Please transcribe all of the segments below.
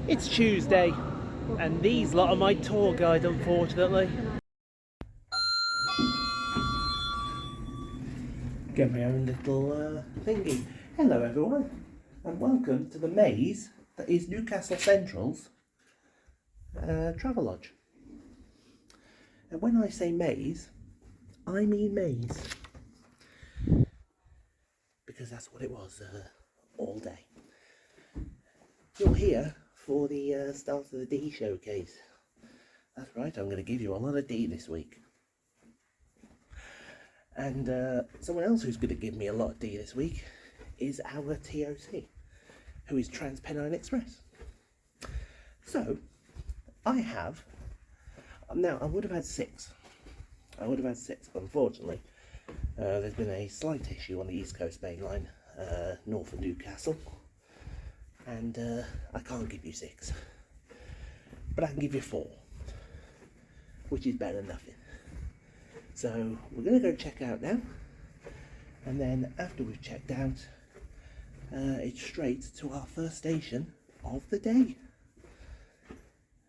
It's Tuesday, and these lot are my tour guide, unfortunately. Get my own little thingy. Hello everyone, and welcome to the maze that is Newcastle Central's Travelodge. And when I say maze, I mean maze. Because that's what it was all day. You're here for the start of the D showcase. That's right, I'm going to give you a lot of D this week. And someone else who's going to give me a lot of D this week is our TOC, who is TransPennine Express. So, I have, now I would have had six, but unfortunately there's been a slight issue on the East Coast main line, north of Newcastle, and I can't give you six, but I can give you four, which is better than nothing. So we're going to go check out now, and then after we've checked out, it's straight to our first station of the day.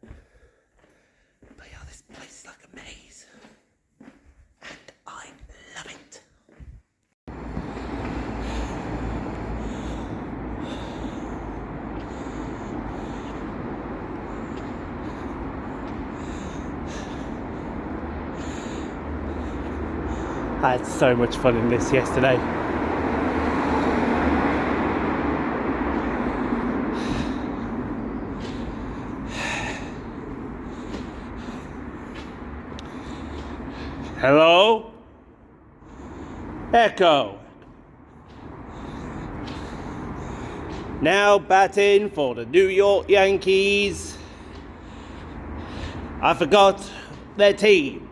But yeah, this place is like a maze, and I love it. I had so much fun in this yesterday. Hello? Echo. Now batting for the New York Yankees. I forgot their team.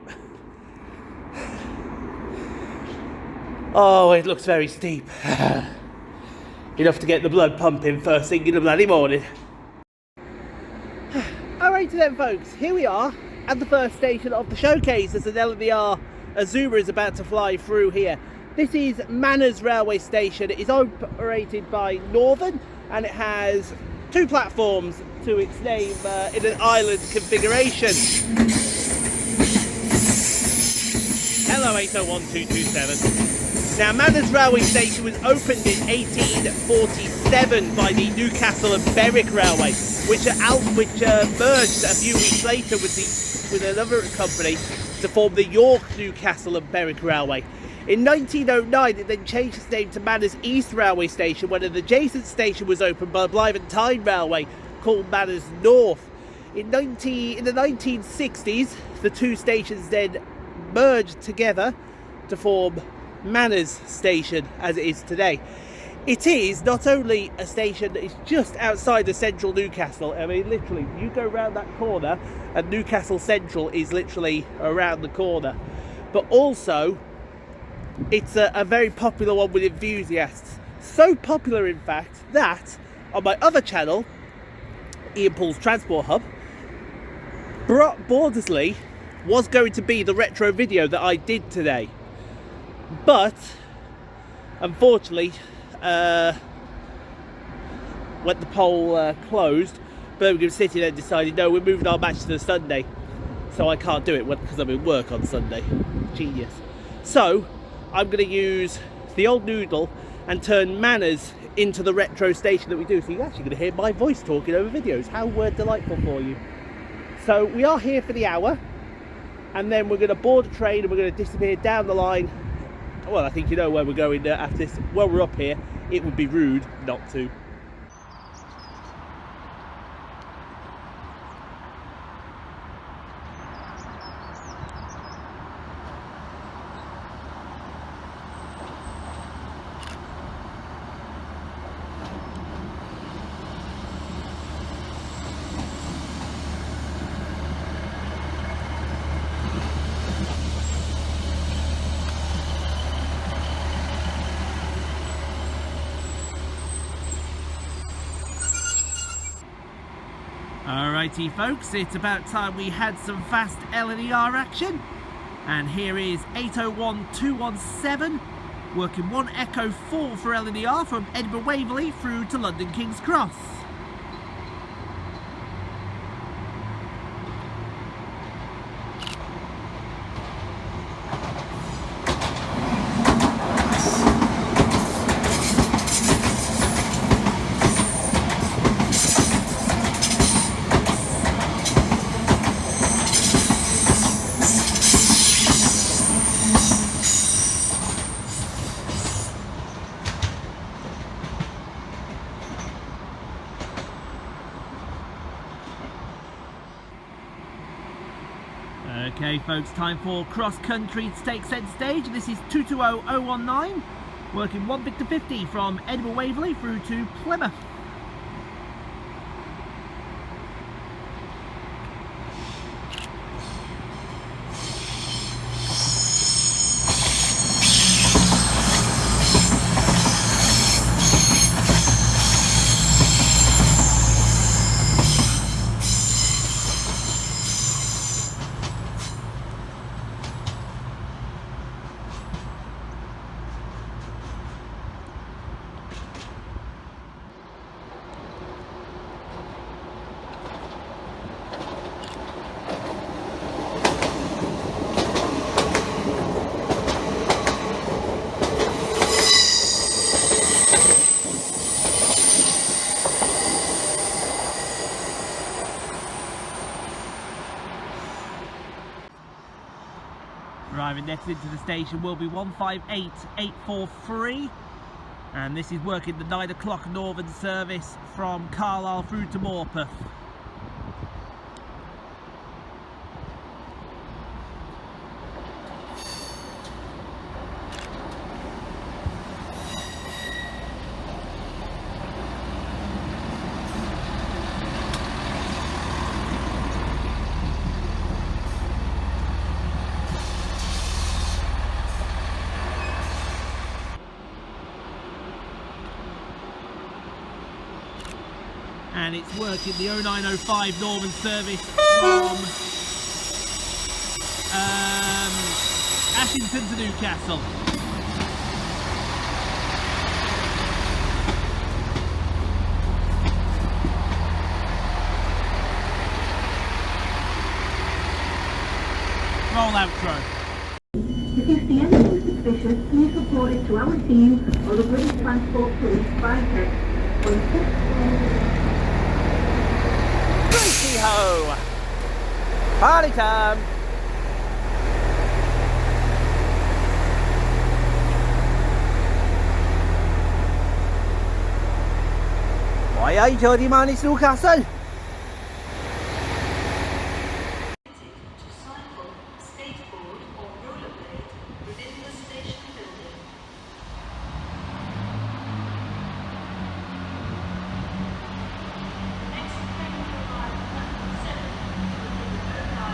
Oh, it looks very steep. Enough to get the blood pumping first thing in the bloody morning. Alright then folks, here we are at the first station of the showcase as an LNER Azuma is about to fly through here. This is Manors Railway Station. It is operated by Northern and it has two platforms to its name in an island configuration. Hello 801227. Now, Manors Railway Station was opened in 1847 by the Newcastle and Berwick Railway, which merged a few weeks later with another company to form the York, Newcastle and Berwick Railway. In 1909, it then changed its name to Manors East Railway Station when an adjacent station was opened by the Blythe and Tyne Railway called Manors North. In the 1960s, the two stations then merged together to form Manors Station as it is today. It is not only a station that is just outside of central Newcastle. I mean, literally, you go around that corner and Newcastle Central is literally around the corner. But also, it's a very popular one with enthusiasts. So popular, in fact, that on my other channel, Ian Poole's Transport Hub, Bordersley was going to be the retro video that I did today. But unfortunately, when the poll closed, Birmingham City then decided, no, we're moving our match to the Sunday. So I can't do it because I'm in work on Sunday. Genius. So I'm going to use the old noodle and turn Manors into the retro station that we do. So you're actually going to hear my voice talking over videos. How delightful for you. So we are here for the hour, and then we're going to board a train and we're going to disappear down the line. Well, I think you know where we're going after this. While we're up here, it would be rude not to. Alrighty folks, it's about time we had some fast LNER action, and here is 801217 working 1 Echo 4 for LNER from Edinburgh Waverley through to London King's Cross. Okay folks, time for cross country to take centre stage. This is 220019, working 1 Victor 50 from Edinburgh Waverley through to Plymouth. Arriving next into the station will be 158843, and this is working the 9 o'clock northern service from Carlisle through to Morpeth. And it's working the 0905 northern service from Ashington to Newcastle. Roll outro. If you see anything suspicious, please report it to our team or the British Transport Police by text on 6 ho! Party time! Why are you telling man it's Newcastle? to cycle, skateboard or rollerblade within the station building. Next train will arrive at platform 7 within the 09.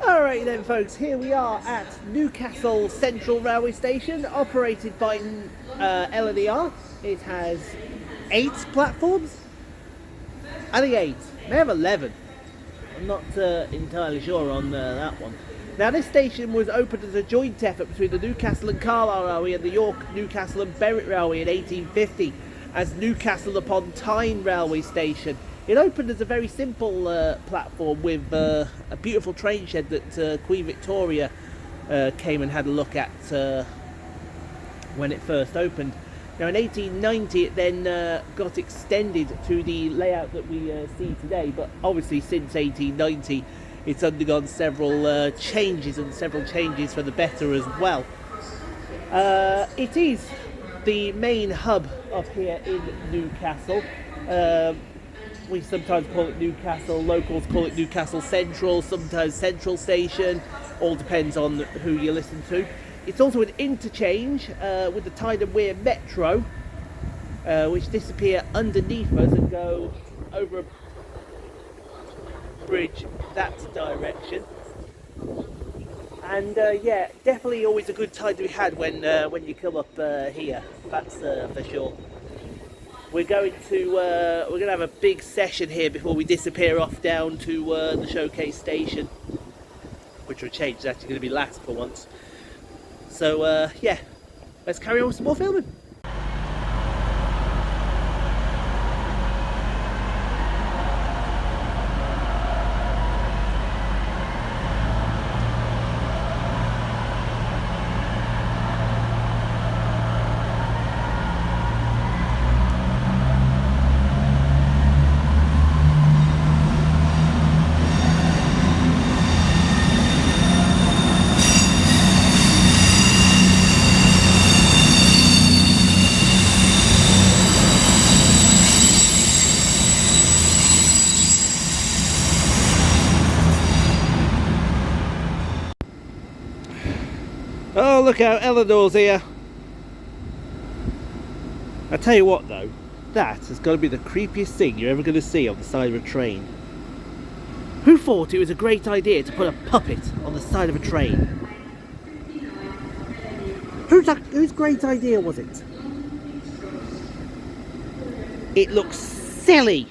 Alright then folks, here we are at Newcastle Central Railway Station, operated by L&ER. It has 8 platforms? I think 8, may have 11. I'm not entirely sure on that one. Now this station was opened as a joint effort between the Newcastle and Carlisle Railway and the York, Newcastle and Berwick Railway in 1850 as Newcastle upon Tyne Railway Station. It opened as a very simple platform with a beautiful train shed that Queen Victoria came and had a look at when it first opened. Now in 1890 it then got extended to the layout that we see today, but obviously since 1890 it's undergone several changes, and several changes for the better as well. It is the main hub of here in Newcastle. We sometimes call it Newcastle, locals call it Newcastle Central, sometimes Central Station, all depends on who you listen to. It's also an interchange with the Tyne and Wear Metro, which disappear underneath us and go over a bridge that direction. And yeah, definitely always a good time to be had when you come up here, that's for sure. We're going to have a big session here before we disappear off down to the showcase station, which will change. It's actually going to be last for once. So yeah, let's carry on with some more filming. Oh, look out, Eleanor's here. I tell you what though, that has got to be the creepiest thing you're ever going to see on the side of a train. Who thought it was a great idea to put a puppet on the side of a train? Whose great idea was it? It looks silly.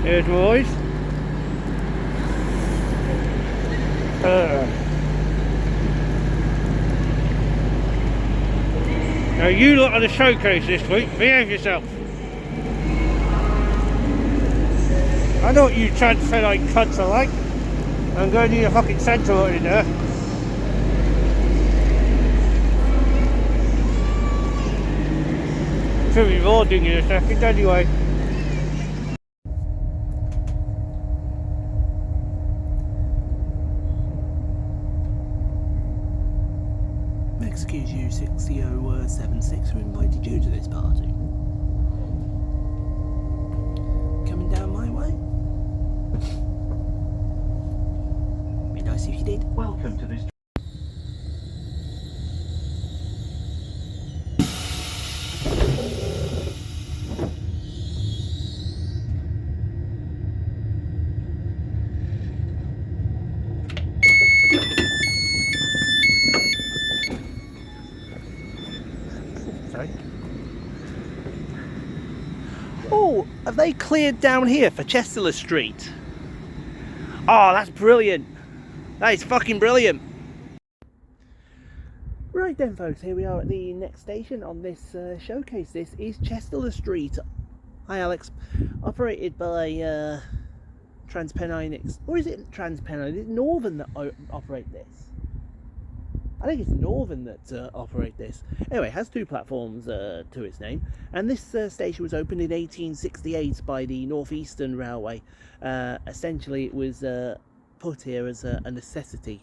There's boys. Now you lot are the showcase this week. Behave yourself. I know what you TransPennine cunts are like. I'm going to need a fucking centre in there. Should be boarding in a second anyway. Excuse you, 6076, who invited you to this party? Coming down my way? Be nice if you did. Welcome to this. Oh, have they cleared down here for Chester Street? Oh, that's brilliant. That is fucking brilliant. Right then, folks, here we are at the next station on this showcase. This is Chester Street. Hi, Alex. Operated by TransPennine, or is it TransPennine? Is it Northern that operate this? I think it's Northern that operate this. Anyway, it has two platforms to its name, and this station was opened in 1868 by the North Eastern Railway. Essentially, it was put here as a necessity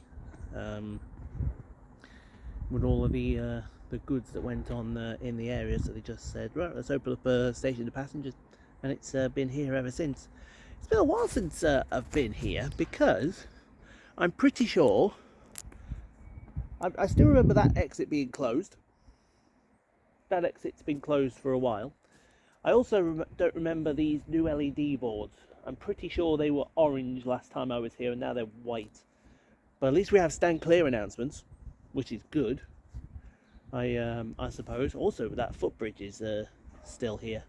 with all of the goods that went on in the area. So they just said, right, let's open up a station to passengers, and it's been here ever since. It's been a while since I've been here, because I'm pretty sure I still remember that exit being closed. That exit's been closed for a while. I also don't remember these new LED boards. I'm pretty sure they were orange last time I was here, and now they're white. But at least we have stand clear announcements, which is good. I suppose. Also, that footbridge is still here.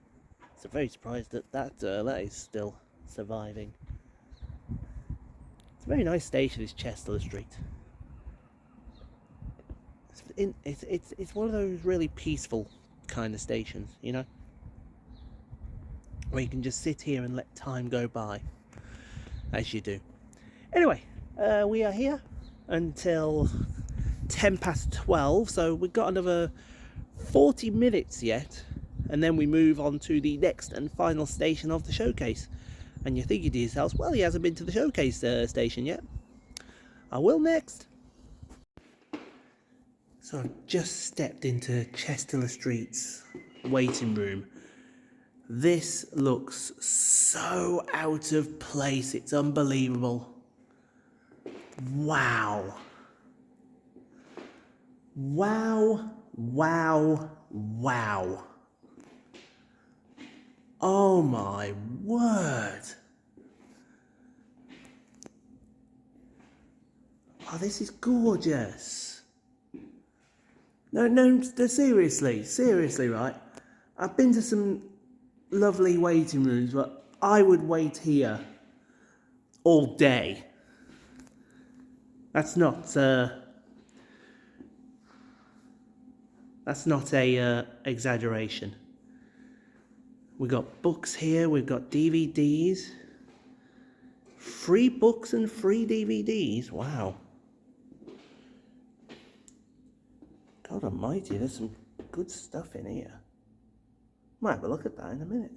So very surprised that that is still surviving. It's a very nice station, is Chester Street. It's one of those really peaceful kind of stations, you know, where you can just sit here and let time go by, as you do. Anyway, we are here until 12:10, so we've got another 40 minutes yet, and then we move on to the next and final station of the showcase. And you're thinking to yourselves, well, he hasn't been to the showcase station yet. I will next. So I've just stepped into Chester Street's waiting room. This looks so out of place, it's unbelievable. Wow. Wow, wow, wow. Oh my word. Oh, this is gorgeous. No, seriously, right? I've been to some lovely waiting rooms, but I would wait here all day. That's not a exaggeration. We've got books here, we've got DVDs. Free books and free DVDs, wow. God almighty, there's some good stuff in here. Might have a look at that in a minute.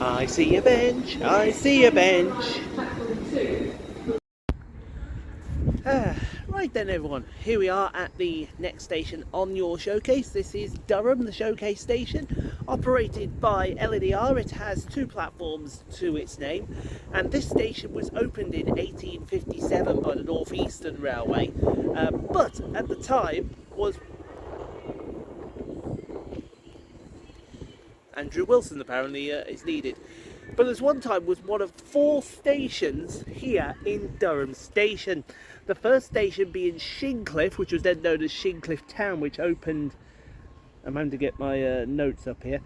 I see a bench, I see a bench. Right then everyone, here we are at the next station on your showcase. This is Durham, the showcase station, operated by LNER. It has two platforms to its name, and this station was opened in 1857 by the North Eastern Railway, but at the time was Andrew Wilson apparently is needed. But at one time was one of 4 stations here in Durham Station. The first station being Shincliffe, which was then known as Shincliffe Town, which opened, I'm having to get my notes up here,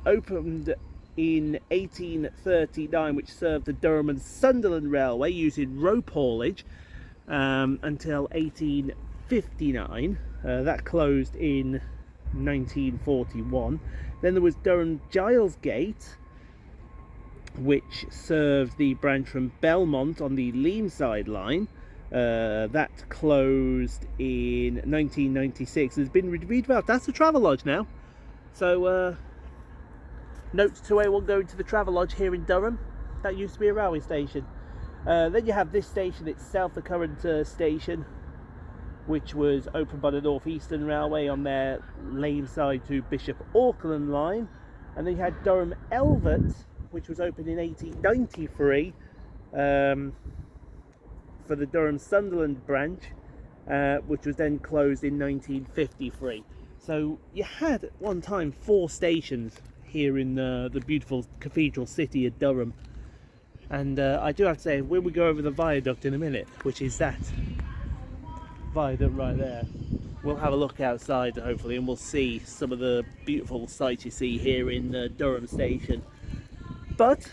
opened in 1839, which served the Durham and Sunderland Railway using rope haulage until 1859. That closed in 1941. Then there was Durham Giles Gate, which served the branch from Belmont on the Leamside line. That closed in 1996. It's been redeveloped. That's a Travelodge now. So, notes to anyone going to the Travelodge here in Durham. That used to be a railway station. Then you have this station itself, the current station, which was opened by the North Eastern Railway on their Leamside to Bishop Auckland line. And then you had Durham Elvet, which was opened in 1893 for the Durham Sunderland branch, which was then closed in 1953. So you had at one time 4 stations here in the beautiful cathedral city of Durham. And I do have to say, when we go over the viaduct in a minute, which is that viaduct right there, we'll have a look outside hopefully, and we'll see some of the beautiful sights you see here in Durham Station. But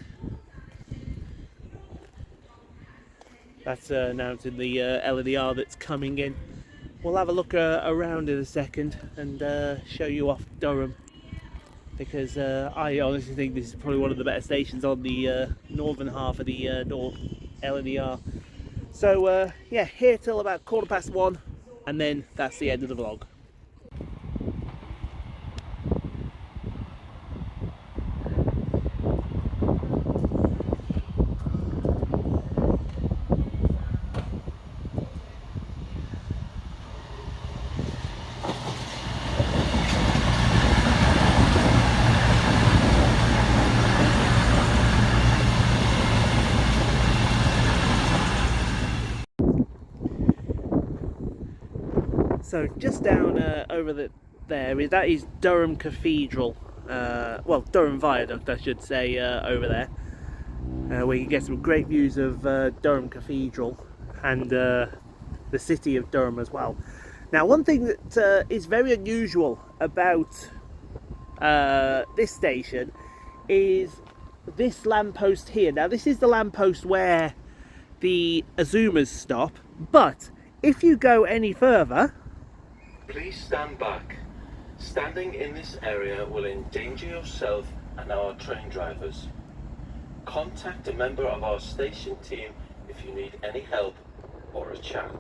that's announcing the LNER that's coming in. We'll have a look around in a second and show you off Durham, because I honestly think this is probably one of the better stations on the northern half of the North LNER. So yeah, here till about 1:15, and then that's the end of the vlog. So just down over there, that is Durham Cathedral, well, Durham Viaduct I should say, over there, where you get some great views of Durham Cathedral and the city of Durham as well. Now, one thing that is very unusual about this station is this lamppost here. Now, this is the lamppost where the Azumas stop, but if you go any further... Please stand back. Standing in this area will endanger yourself and our train drivers. Contact a member of our station team if you need any help or a chat.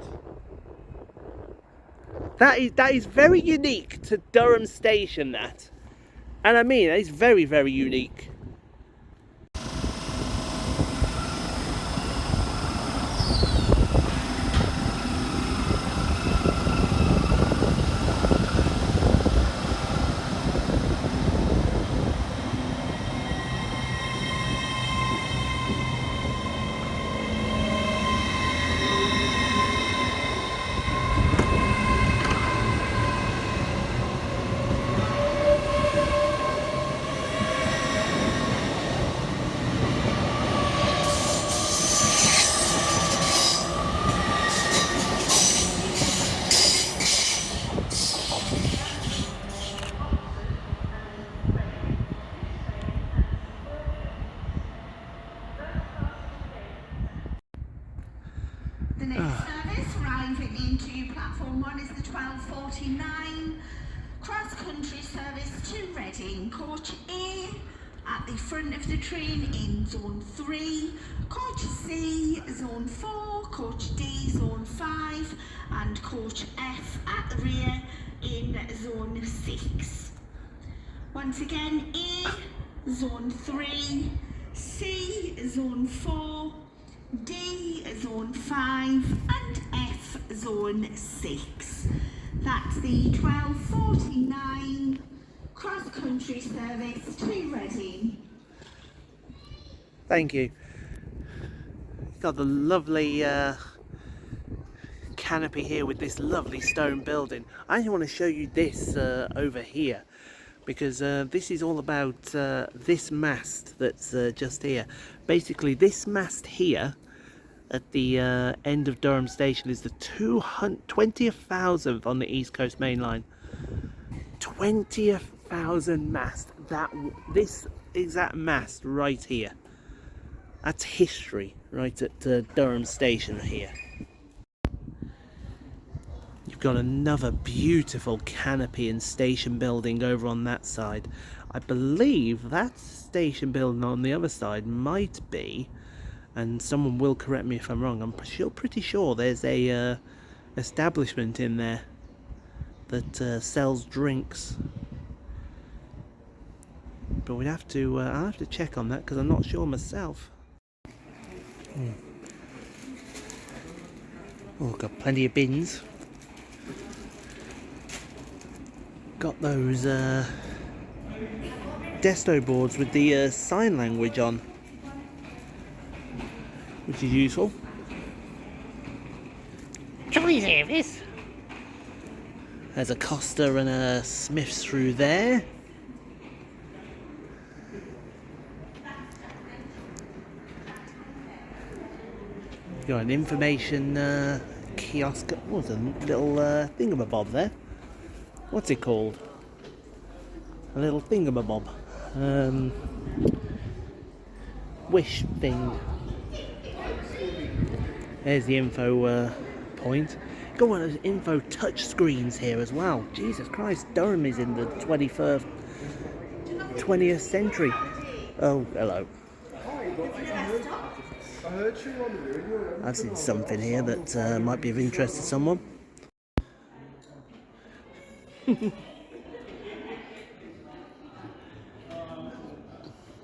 That is very unique to Durham Station, that. And I mean, it's very, very unique. The next service arriving into platform 1 is the 12:49 cross-country service to Reading, coach A at the front of the train in zone 3, coach C zone 4, coach D zone 5 and coach F at the rear in zone 6. Once again, A Zone 3, C Zone 4, D Zone 5 and F Zone 6. That's the 12:49 cross-country service to Reading. Thank you. Got the lovely canopy here with this lovely stone building. I actually want to show you this over here, because this is all about this mast that's just here. Basically, this mast here at the end of Durham Station is the 20,000th on the East Coast Main Line. 20,000 mast. This exact mast right here. That's history right at Durham Station here. You've got another beautiful canopy and station building over on that side. I believe that station building on the other side might be, and someone will correct me if I'm wrong, I'm pretty sure there's a establishment in there that sells drinks. But we'd have to, I'll have to check on that because I'm not sure myself. Oh, got plenty of bins. Got those desto boards with the sign language on, which is useful. Trolley service. There's a Costa and a Smith's through there. Got an information kiosk. What's a little thingamabob there? What's it called? A little thingamabob. Wish thing. There's the info point. Got one of those info touch screens here as well. Jesus Christ, Durham is in the 20th century. Oh, hello. I've seen something here that might be of interest to someone.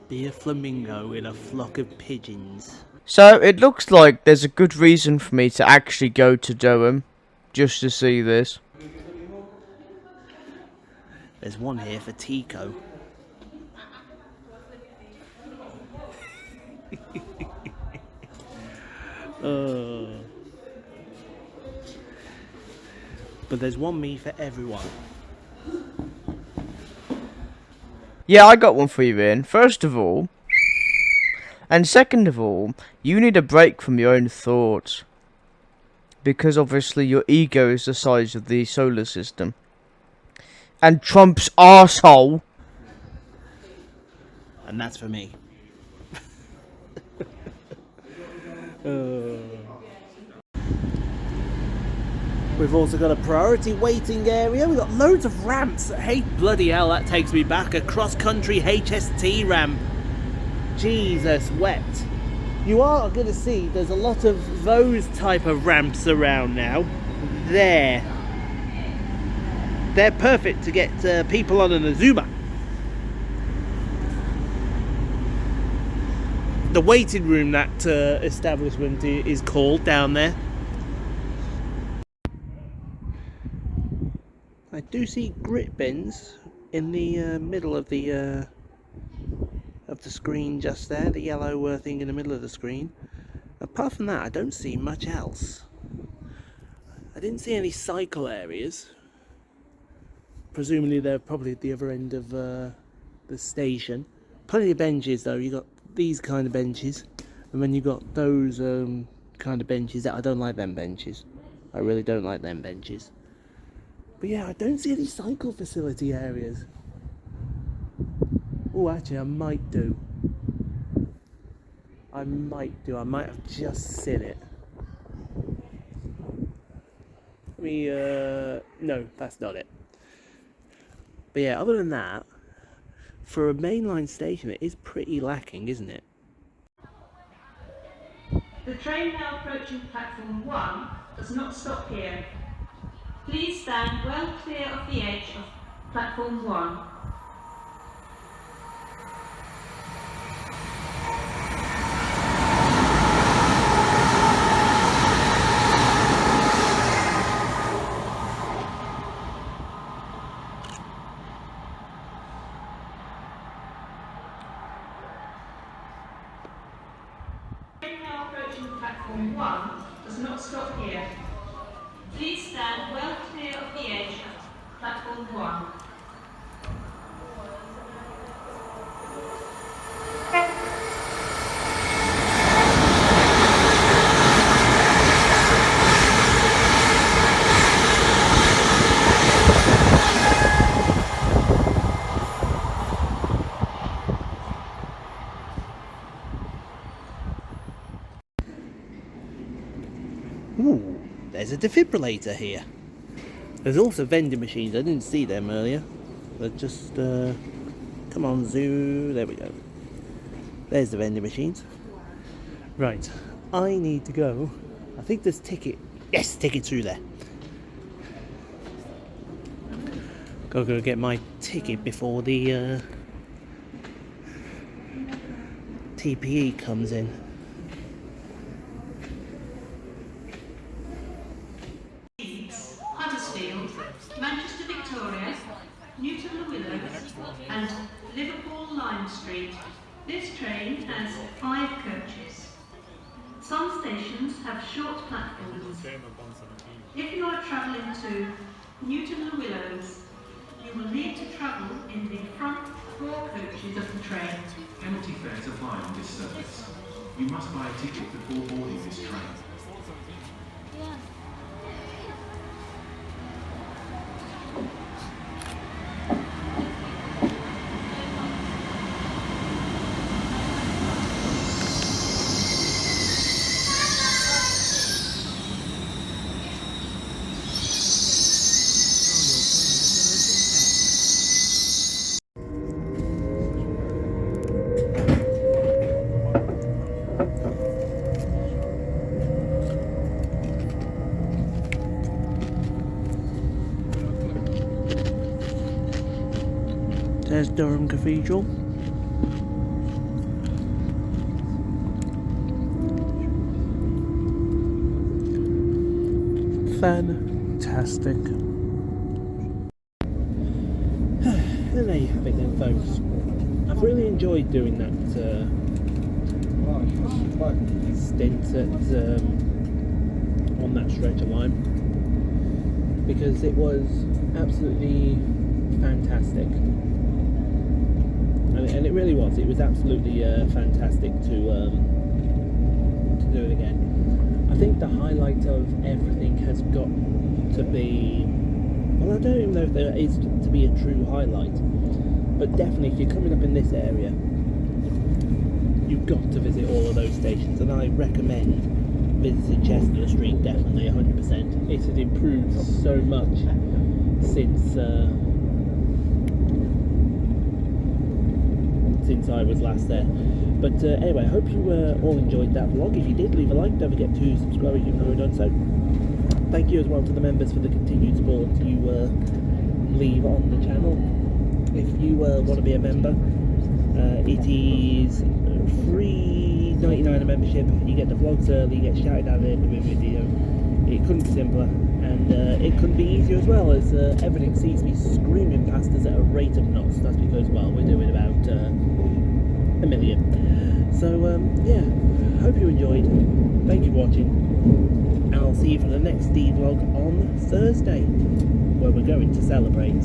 Be a flamingo in a flock of pigeons. So it looks like there's a good reason for me to actually go to Durham just to see this. There's one here for Tico. But there's one me for everyone. Yeah, I got one for you, Ian. First of all, and second of all, you need a break from your own thoughts. Because obviously your ego is the size of the solar system. And Trump's arsehole. And that's for me. We've also got a priority waiting area. We've got loads of ramps. Hey, bloody hell, that takes me back. A cross-country HST ramp. Jesus wept. You are going to see there's a lot of those type of ramps around now. They're perfect to get people on an Azuma. The waiting room, that establishment is called down there. I do see grit bins in the middle of the screen just there, the yellow thing in the middle of the screen. Apart from that, I don't see much else. I didn't see any cycle areas. Presumably they're probably at the other end of the station. Plenty of benches though. You got these kind of benches, and then you got those kind of benches. That I don't like them benches. I really don't like them benches. But yeah, I don't see any cycle facility areas. Oh, actually, I might do. I might have just seen it. No, that's not it. But yeah, other than that, for a mainline station, it is pretty lacking, isn't it? The train now approaching platform 1 does not stop here. Please stand well clear of the edge of platform 1. Train now approaching platform 1 does not stop here. Please stand well clear of the edge of platform 1. Ooh, there's a defibrillator here. There's also vending machines. I didn't see them earlier. But just, come on, zoo. There we go. There's the vending machines. Right, I need to go. I think there's ticket. Yes, ticket through there. Gotta go get my ticket before the TPE comes in. Manchester Victoria, Newton the Willows and Liverpool Lime Street. This train has 5 coaches. Some stations have short platforms. If you are travelling to Newton the Willows, you will need to travel in the front 4 coaches of the train. Penalty fares apply on this service. You must buy a ticket before boarding this train. There's Durham Cathedral. Fantastic. And there you have it then, folks. I've really enjoyed doing that stint at, on that stretch of line, because it was absolutely fantastic. And it really was. It was absolutely fantastic to do it again. I think the highlight of everything has got to be, well, I don't even know if there is to be a true highlight, but definitely if you're coming up in this area, you've got to visit all of those stations, and I recommend visiting Chestnut Street, definitely 100%. It has improved so much since I was last there. But anyway, I hope you all enjoyed that vlog. If you did, leave a like. Don't forget to subscribe if you've not done so. Thank you as well to the members for the continued support you leave on the channel. If you want to be a member, it is $3.99 a membership. You get the vlogs early, you get shouted out at the end of a video. It couldn't be simpler, and it couldn't be easier as well, as everything seems to be screaming past us at a rate of knots. That's because, well, we're doing about 1 million. So yeah, hope you enjoyed. Thank you for watching, and I'll see you for the next D vlog on Thursday, where we're going to celebrate